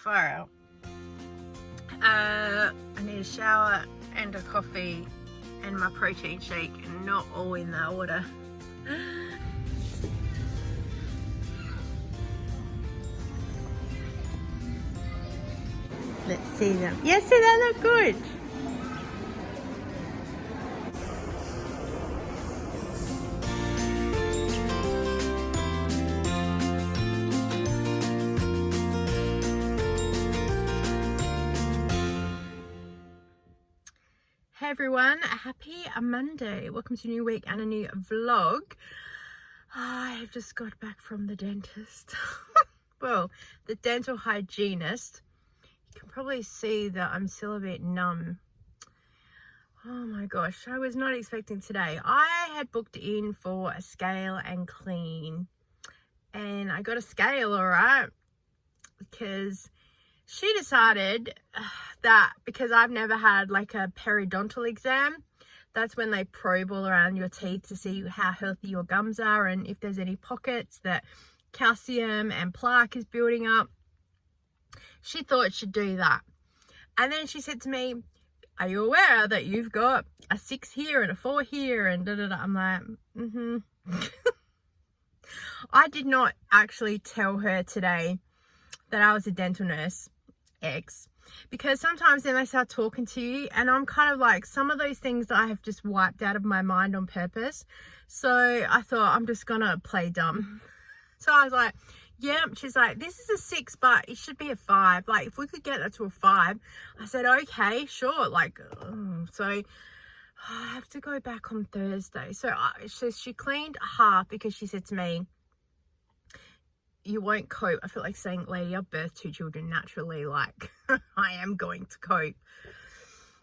far out. I need a shower and a coffee and my protein shake, and not all in that order. Let's see them. Yes, see, they look good. Hey everyone, happy Monday. Welcome to a new week and a new vlog. I have just got back from the dentist. Well, the dental hygienist. You can probably see that I'm still a bit numb. Oh my gosh, I was not expecting today. I had booked in for a scale and clean, and I got a scale, all right, because she decided that because I've never had like a periodontal exam, that's when they probe all around your teeth to see how healthy your gums are and if there's any pockets that calcium and plaque is building up. She thought she'd do that. And then she said to me, are you aware that you've got a 6 here and a 4 here and da da da? I'm like, I did not actually tell her today that I was a dental nurse X, because sometimes then they start talking to you and I'm kind of like, some of those things I have just wiped out of my mind on purpose. So I thought I'm just gonna play dumb. So I was like, yeah. She's like, this is a 6, but it should be a 5. Like, if we could get that to a 5. I said, okay, sure. Like, so I have to go back on Thursday. So she cleaned half because she said to me, you won't cope. I feel like saying, lady, I've birthed 2 children naturally. Like, I am going to cope.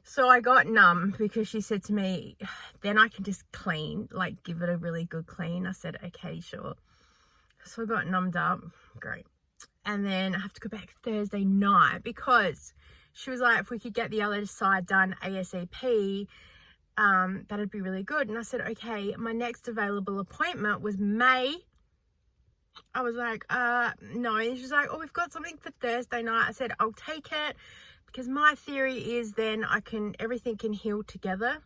So I got numb because she said to me, then I can just clean, like give it a really good clean. I said, okay, sure. So I got numbed up. Great. And then I have to go back Thursday night because she was like, if we could get the other side done ASAP, that'd be really good. And I said, okay. My next available appointment was May. I was like, no. And she's like, oh, we've got something for Thursday night. I said, I'll take it, because my theory is then everything can heal together.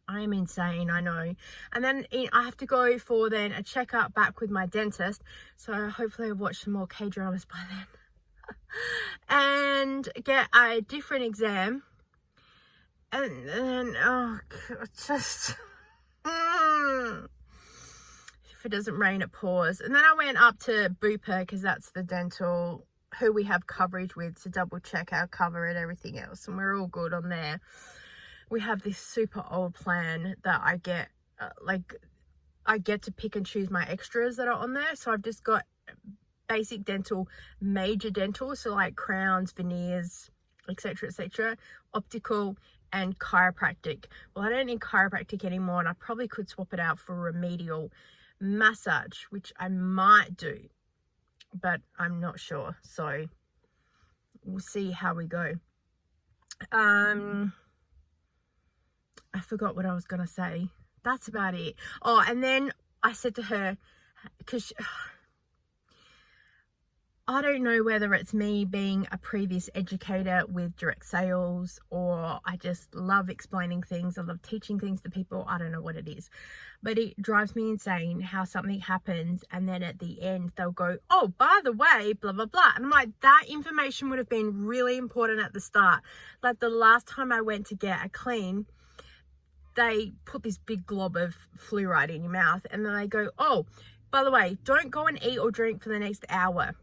I am insane, I know. And then I have to go for then a checkup back with my dentist. So hopefully I've watched some more K-dramas by then. And get a different exam. And then, oh, God, just... If it doesn't rain, it pours. And then I went up to Bupa, because that's the dental who we have coverage with, to double check our cover and everything else. And we're all good on there. We have this super old plan that I get, I get to pick and choose my extras that are on there. So I've just got basic dental, major dental, so like crowns, veneers, etc., optical, and chiropractic. Well, I don't need chiropractic anymore, and I probably could swap it out for remedial massage, which I might do, but I'm not sure. So we'll see how we go. I forgot what I was gonna say. That's about it. Oh, and then I said to her, because I don't know whether it's me being a previous educator with direct sales, or I just love explaining things. I love teaching things to people. I don't know what it is, but it drives me insane how something happens and then at the end they'll go, oh, by the way, blah, blah, blah. And I'm like, that information would have been really important at the start. Like the last time I went to get a clean, they put this big glob of fluoride in your mouth, and then they go, oh, by the way, don't go and eat or drink for the next hour.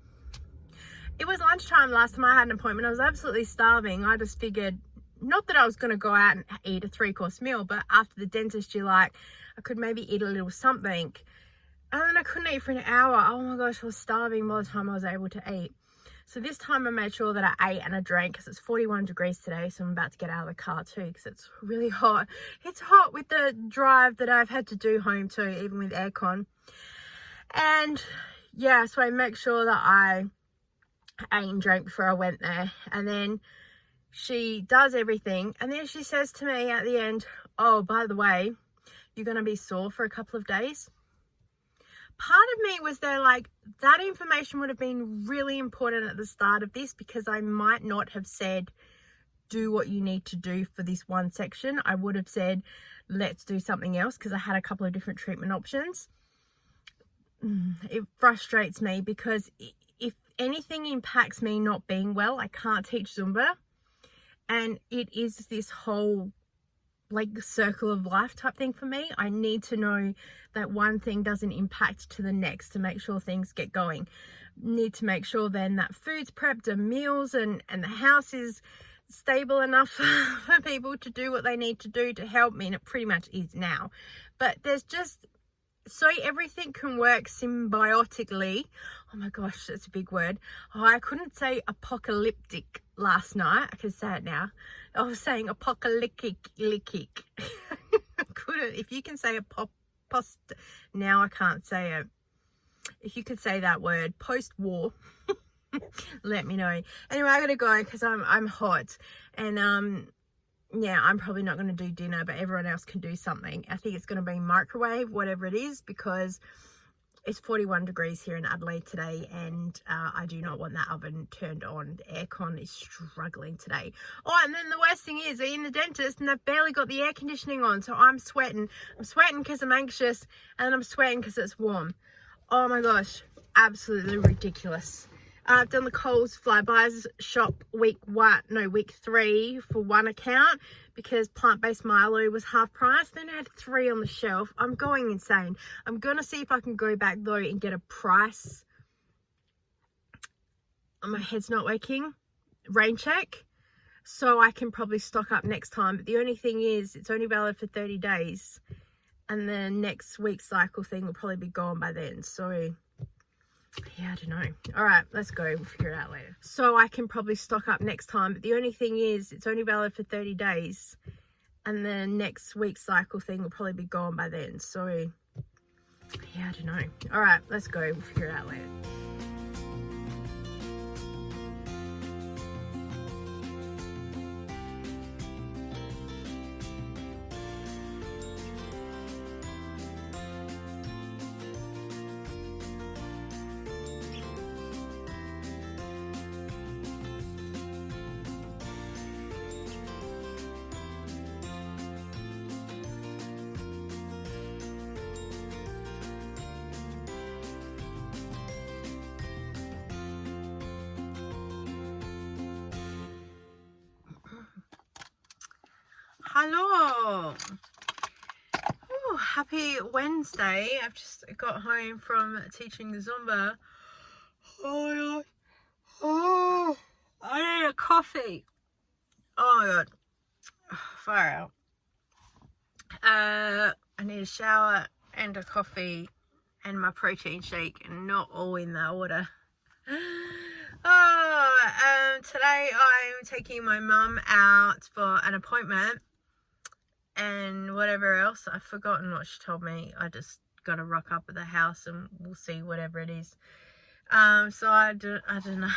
It was lunchtime last time I had an appointment. I was absolutely starving. I just figured, not that I was going to go out and eat a 3-course meal, but after the dentist, you're like, I could maybe eat a little something. And then I couldn't eat for an hour. Oh my gosh, I was starving by the time I was able to eat. So this time I made sure that I ate and I drank, because it's 41 degrees today. So I'm about to get out of the car too, because it's really hot. It's hot with the drive that I've had to do home too, even with aircon. And yeah, so I make sure that I ate and drank before I went there. And then she does everything. And then she says to me at the end, oh, by the way, you're going to be sore for a couple of days. part of me was there like, that information would have been really important at the start of this, because I might not have said, do what you need to do for this one section. I would have said, let's do something else, because I had a couple of different treatment options. It frustrates me, because if anything impacts me not being well, I can't teach Zumba. And it is this whole like circle of life type thing for me. I need to know that one thing doesn't impact to the next to make sure things get going. Need to make sure then that food's prepped and meals and the house is stable enough for people to do what they need to do to help me, and it pretty much is now. But there's just, so everything can work symbiotically. Oh my gosh, that's a big word. Oh, I couldn't say apocalyptic last night. I can say it now. I was saying apocalyptic. I couldn't. If you can say now I can't say it. If you could say that word, post-war, let me know. Anyway, I gotta go because I'm hot, and yeah, I'm probably not going to do dinner, but everyone else can do something. I think it's going to be microwave, whatever it is, because it's 41 degrees here in Adelaide today, and I do not want that oven turned on. The aircon is struggling today. Oh, and then the worst thing is, they're in the dentist and they've barely got the air conditioning on, so I'm sweating. I'm sweating because I'm anxious, and I'm sweating because it's warm. Oh my gosh, absolutely ridiculous. I've done the Coles Flybuys shop week 3 for one account, because plant-based Milo was half price. Then I had 3 on the shelf. I'm going insane. I'm going to see if I can go back though and get a price. My head's not working. Rain check. So I can probably stock up next time. But the only thing is, it's only valid for 30 days. And the next week's cycle thing will probably be gone by then. So yeah, I don't know. All right, let's go. We'll figure it out later. So I can probably stock up next time. But the only thing is, it's only valid for 30 days. And the next week's cycle thing will probably be gone by then. So yeah, I don't know. All right, let's go. We'll figure it out later. Hello. Oh, happy Wednesday. I've just got home from teaching the Zumba. Oh, I need a coffee. Oh my god. Far out. I need a shower and a coffee and my protein shake, and not all in that order. Today I'm taking my mum out for an appointment and whatever else. I've forgotten what she told me. I just got to rock up at the house and we'll see whatever it is. So I don't know.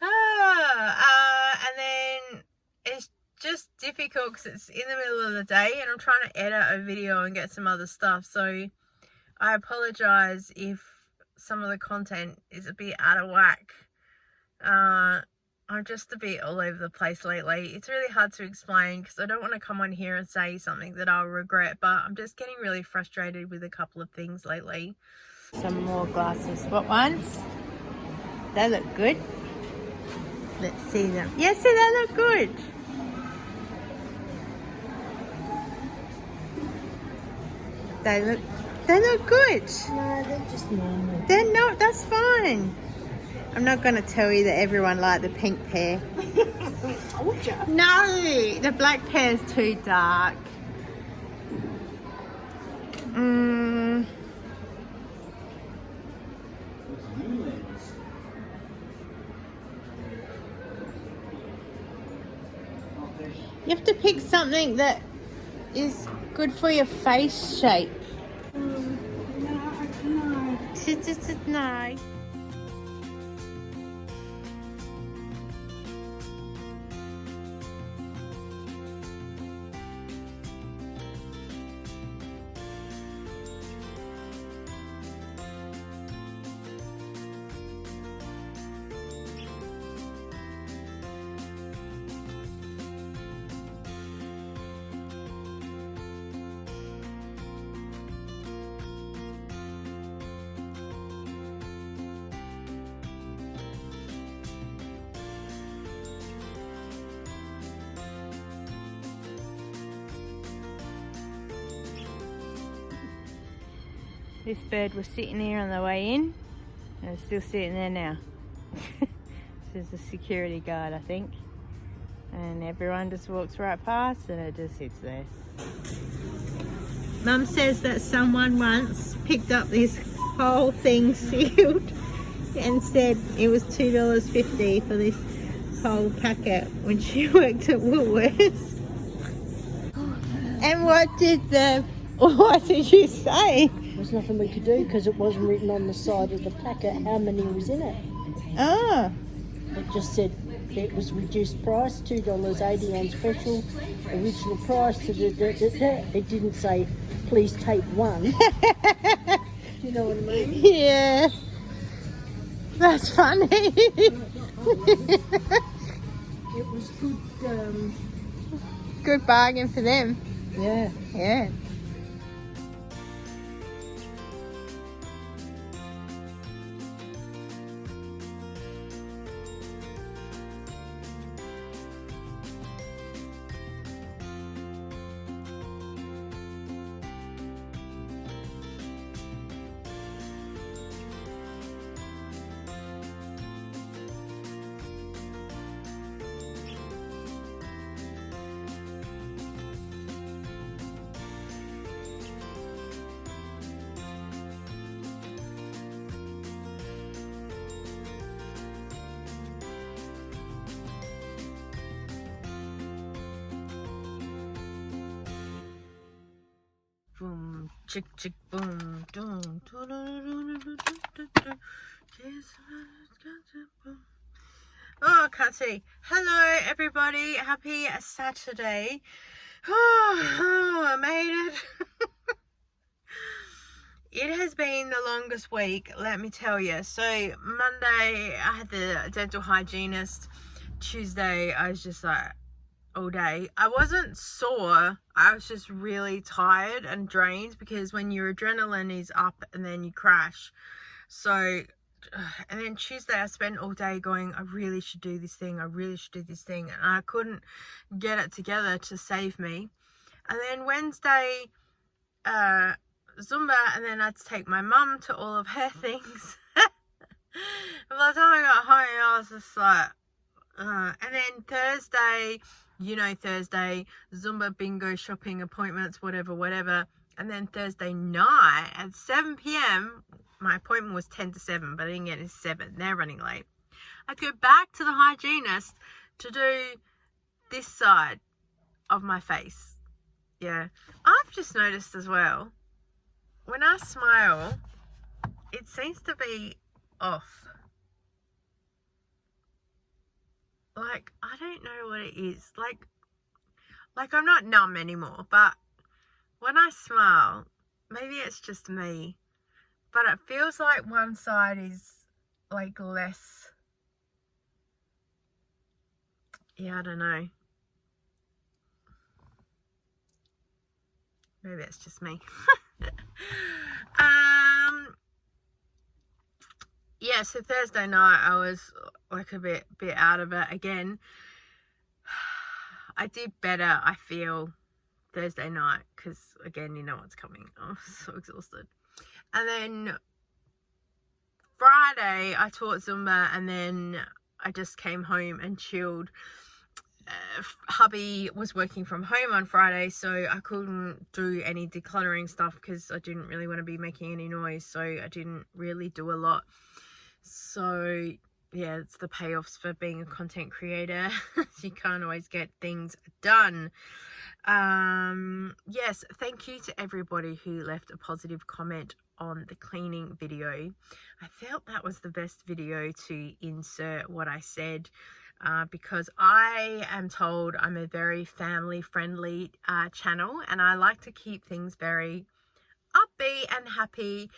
And then it's just difficult because it's in the middle of the day and I'm trying to edit a video and get some other stuff. So I apologize if some of the content is a bit out of whack. I'm just a bit all over the place lately. It's really hard to explain because I don't want to come on here and say something that I'll regret, but I'm just getting really frustrated with a couple of things lately. Some more glasses. What ones? They look good. Let's see them. Yes, they look good. They look good. No, they're just normal. They're not, that's fine. I'm not going to tell you that everyone liked the pink pair. Told ya. No, the black pair is too dark. You have to pick something that is good for your face shape. No. No. This bird was sitting there on the way in and it's still sitting there now. This is a security guard, I think. And everyone just walks right past and it just sits there. Mum says that someone once picked up this whole thing sealed and said it was $2.50 for this whole packet when she worked at Woolworths. And what did you say? There's nothing we could do because it wasn't written on the side of the packet how many was in it. Oh. It just said it was reduced price, $2.80 on special, original price. It didn't say, please take one. Do you know what I mean? Yeah. That's funny. It was good. Good bargain for them. Yeah. Yeah. Boom, chick, chick, boom, boom. Oh, I can't see. Hello, everybody. Happy Saturday. Oh, I made it. It has been the longest week, let me tell you. So, Monday, I had the dental hygienist. Tuesday, I was just like, all day. I wasn't sore, I was just really tired and drained because when your adrenaline is up and then you crash. So, and then Tuesday I spent all day going, I really should do this thing, and I couldn't get it together to save me. And then Wednesday, Zumba, and then I had to take my mum to all of her things. And by the time I got home, I was just like, and then Thursday, Thursday, Zumba, bingo, shopping, appointments, whatever. And then Thursday night at 7 p.m, my appointment was 10 to 7, but I didn't get it at 7. They're running late. I go back to the hygienist to do this side of my face. Yeah. I've just noticed as well, when I smile, it seems to be off. Like, I don't know what it is. Like I'm not numb anymore, but when I smile, maybe it's just me, but it feels like one side is like less. Yeah, I don't know. Maybe it's just me. Yeah, so Thursday night I was like a bit out of it again. I did better, I feel, Thursday night because, again, you know what's coming. I'm so exhausted. And then Friday I taught Zumba and then I just came home and chilled. Hubby was working from home on Friday, so I couldn't do any decluttering stuff because I didn't really want to be making any noise, so I didn't really do a lot. So yeah, it's the payoffs for being a content creator. You can't always get things done. Yes, thank you to everybody who left a positive comment on the cleaning video. I felt that was the best video to insert what I said, because I am told I'm a very family friendly channel, and I like to keep things very upbeat and happy,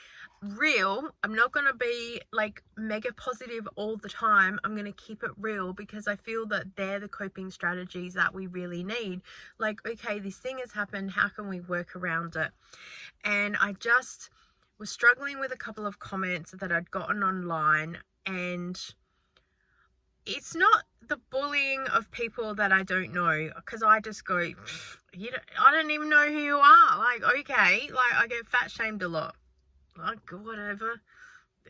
real. I'm not going to be like mega positive all the time. I'm going to keep it real because I feel that they're the coping strategies that we really need. Like, okay, this thing has happened, how can we work around it? And I just was struggling with a couple of comments that I'd gotten online, and it's not the bullying of people that I don't know, because I just go, I don't even know who you are. Like, okay, like I get fat shamed a lot. like, whatever.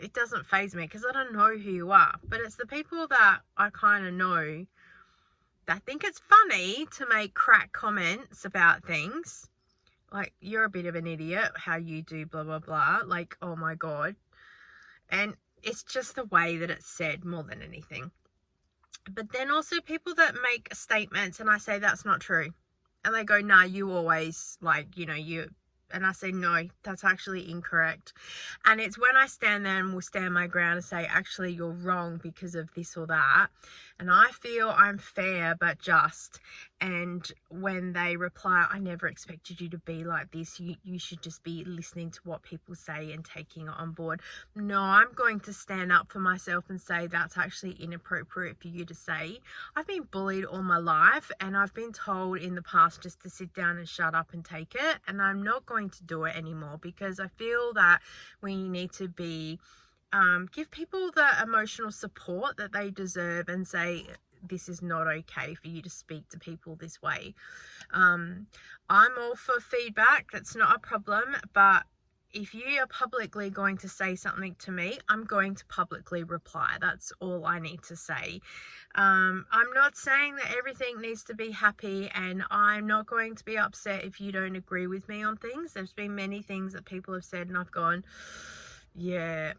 It doesn't faze me because I don't know who you are. But it's the people that I kind of know that think it's funny to make crack comments about things. Like, you're a bit of an idiot, how you do blah, blah, blah. Like, oh my God. And it's just the way that it's said more than anything. But then also people that make statements and I say that's not true. And they go, nah, you always, like, you know, you... And I say, no, that's actually incorrect. And it's when I stand there and will stand my ground and say, actually, you're wrong because of this or that. And I feel I'm fair but just. And when they reply, I never expected you to be like this. You should just be listening to what people say and taking it on board. No, I'm going to stand up for myself and say that's actually inappropriate for you to say. I've been bullied all my life and I've been told in the past just to sit down and shut up and take it. And I'm not going to do it anymore because I feel that we need to be give people the emotional support that they deserve and say this is not okay for you to speak to people this way. I'm all for feedback, that's not a problem, but if you are publicly going to say something to me, I'm going to publicly reply. That's all I need to say. I'm not saying that everything needs to be happy, and I'm not going to be upset if you don't agree with me on things. There's been many things that people have said and I've gone, yeah,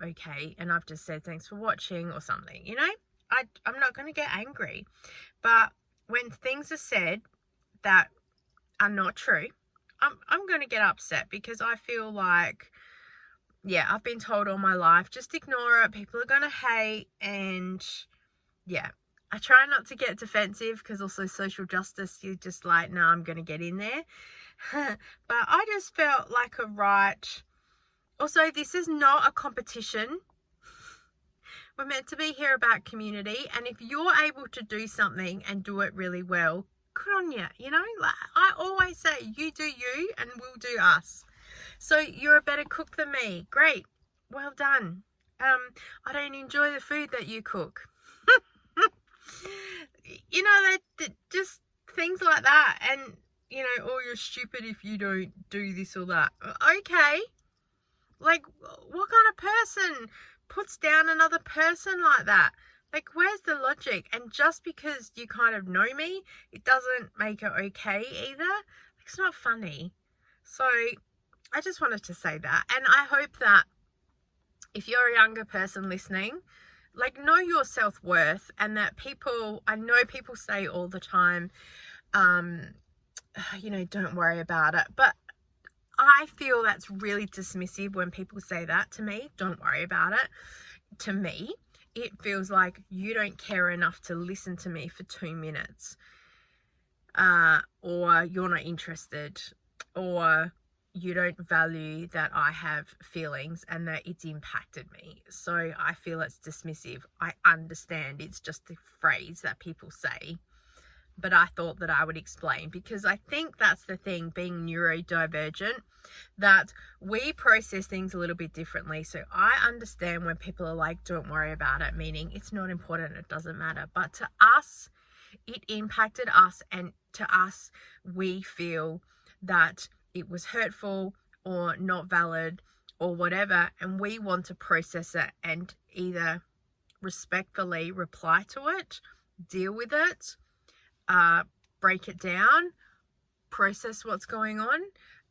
okay. And I've just said, thanks for watching or something, you know? I'm not going to get angry. But when things are said that are not true, I'm going to get upset because I feel like, yeah, I've been told all my life, just ignore it. People are going to hate. And yeah, I try not to get defensive because also social justice, you're just like, no, I'm going to get in there. But I just felt like a right. Also, this is not a competition. We're meant to be here about community. And if you're able to do something and do it really well, good on you, you know? Like I always say, you do you and we'll do us. So you're a better cook than me. Great. Well done. I don't enjoy the food that you cook. You know, that just things like that. And, you know, oh, you're stupid if you don't do this or that. Okay. Like, what kind of person puts down another person like that? Like, where's the logic? And just because you kind of know me, it doesn't make it okay either. It's not funny. So I just wanted to say that. And I hope that if you're a younger person listening, like, know your self-worth, and that people, I know people say all the time, you know, don't worry about it. But I feel that's really dismissive when people say that to me. Don't worry about it. To me, it feels like you don't care enough to listen to me for 2 minutes, or you're not interested, or you don't value that I have feelings and that it's impacted me. So I feel it's dismissive. I understand it's just a phrase that people say, but I thought that I would explain, because I think that's the thing, being neurodivergent, that we process things a little bit differently. So I understand when people are like, don't worry about it, meaning it's not important, it doesn't matter. But to us, it impacted us, and to us, we feel that it was hurtful or not valid or whatever, and we want to process it and either respectfully reply to it, deal with it, break it down, process what's going on,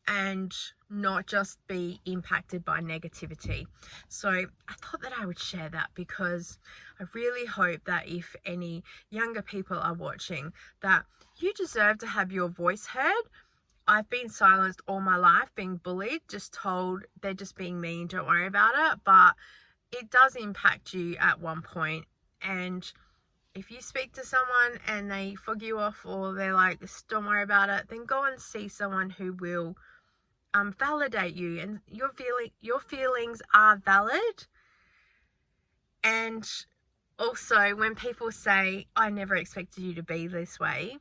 and not just be impacted by negativity. So I thought that I would share that, because I really hope that if any younger people are watching, that you deserve to have your voice heard. I've been silenced all my life, being bullied, just told they're just being mean, don't worry about it. But it does impact you at one point. And if you speak to someone and they fog you off, or they're like, don't worry about it, then go and see someone who will validate you, and your feelings are valid. And also, when people say, I never expected you to be this way,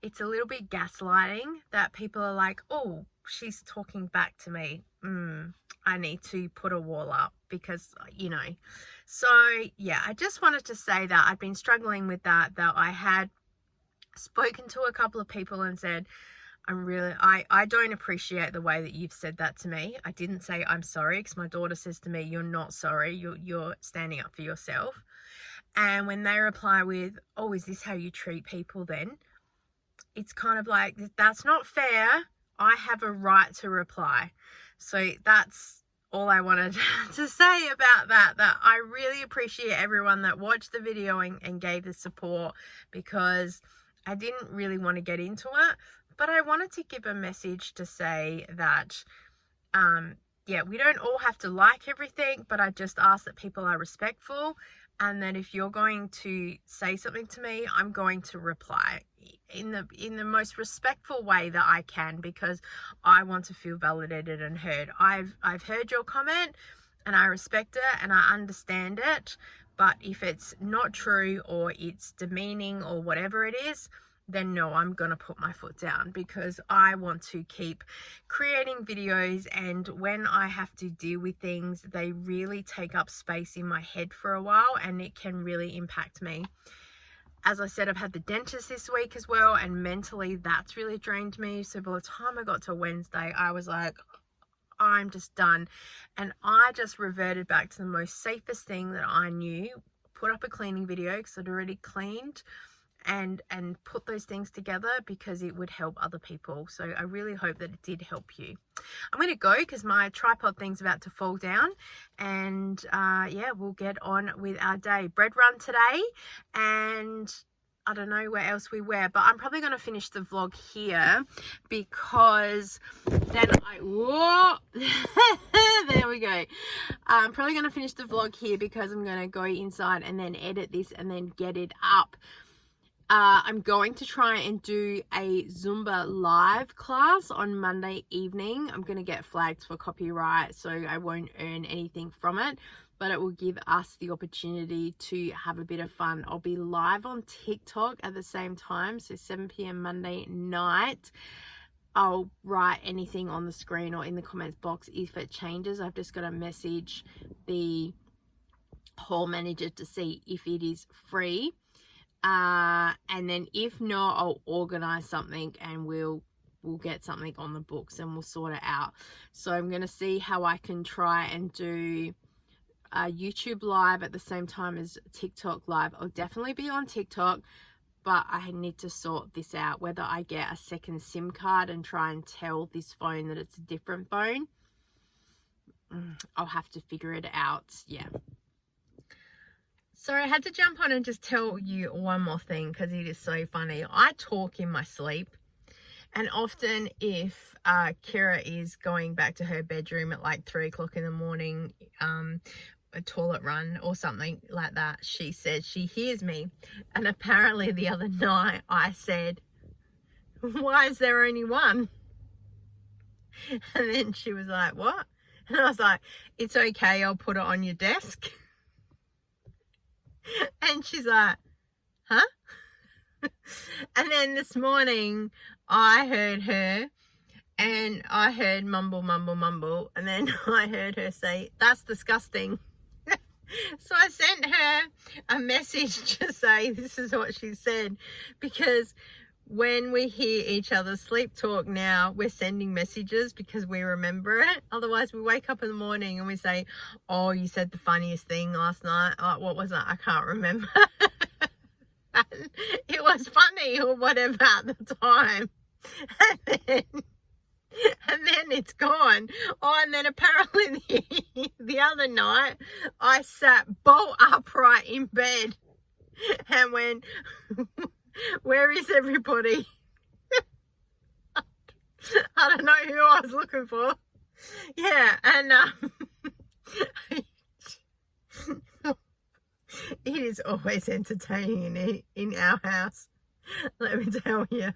it's a little bit gaslighting, that people are like, oh, she's talking back to me. I need to put a wall up, because, you know. So yeah, I just wanted to say that I've been struggling with that I had spoken to a couple of people and said, I don't appreciate the way that you've said that to me. I didn't say I'm sorry, because my daughter says to me, you're not sorry, you're standing up for yourself. And when they reply with, oh, is this how you treat people then? It's kind of like, that's not fair. I have a right to reply. So that's all I wanted to say about that I really appreciate everyone that watched the video and gave the support, because I didn't really want to get into it, but I wanted to give a message to say that, yeah, we don't all have to like everything, but I just ask that people are respectful, and that if you're going to say something to me, I'm going to reply in the most respectful way that I can, because I want to feel validated and heard. I've heard your comment, and I respect it and I understand it, but if it's not true or it's demeaning or whatever it is, then no, I'm gonna put my foot down, because I want to keep creating videos, and when I have to deal with things, they really take up space in my head for a while, and it can really impact me. As I said, I've had the dentist this week as well, and mentally that's really drained me. So by the time I got to Wednesday, I was like, I'm just done. And I just reverted back to the most safest thing that I knew, put up a cleaning video, because I'd already cleaned, and put those things together because it would help other people. So I really hope that it did help you. I'm going to go because my tripod thing's about to fall down, and yeah, we'll get on with our day. Bread run today, and I don't know where else we were, but I'm probably going to finish the vlog here, because then whoa, there we go. I'm probably going to finish the vlog here because I'm going to go inside and then edit this and then get it up. I'm going to try and do a Zumba live class on Monday evening. I'm going to get flagged for copyright, so I won't earn anything from it, but it will give us the opportunity to have a bit of fun. I'll be live on TikTok at the same time, so 7 p.m. Monday night. I'll write anything on the screen or in the comments box if it changes. I've just got to message the hall manager to see if it is free. And then if not, I'll organize something and we'll get something on the books and we'll sort it out. So I'm going to see how I can try and do YouTube live at the same time as TikTok live. I'll definitely be on TikTok, but I need to sort this out, whether I get a second SIM card and try and tell this phone that it's a different phone. I'll have to figure it out. Yeah. So I had to jump on and just tell you one more thing, because it is so funny. I talk in my sleep, and often if Kira is going back to her bedroom at like 3 o'clock in the morning, a toilet run or something like that, she says she hears me. And apparently the other night I said, why is there only one? And then she was like, what? And I was like, it's okay, I'll put it on your desk. And she's like, huh? And then this morning I heard her, and I heard mumble, mumble, mumble, and then I heard her say, that's disgusting. So I sent her a message to say this is what she said, because when we hear each other sleep talk now, we're sending messages because we remember it. Otherwise, we wake up in the morning and we say, oh, you said the funniest thing last night. Oh, what was it? I can't remember. It was funny or whatever at the time. And then it's gone. Oh, and then apparently the other night, I sat bolt upright in bed and went, where is everybody? I don't know who I was looking for. Yeah, and it is always entertaining in our house, let me tell you.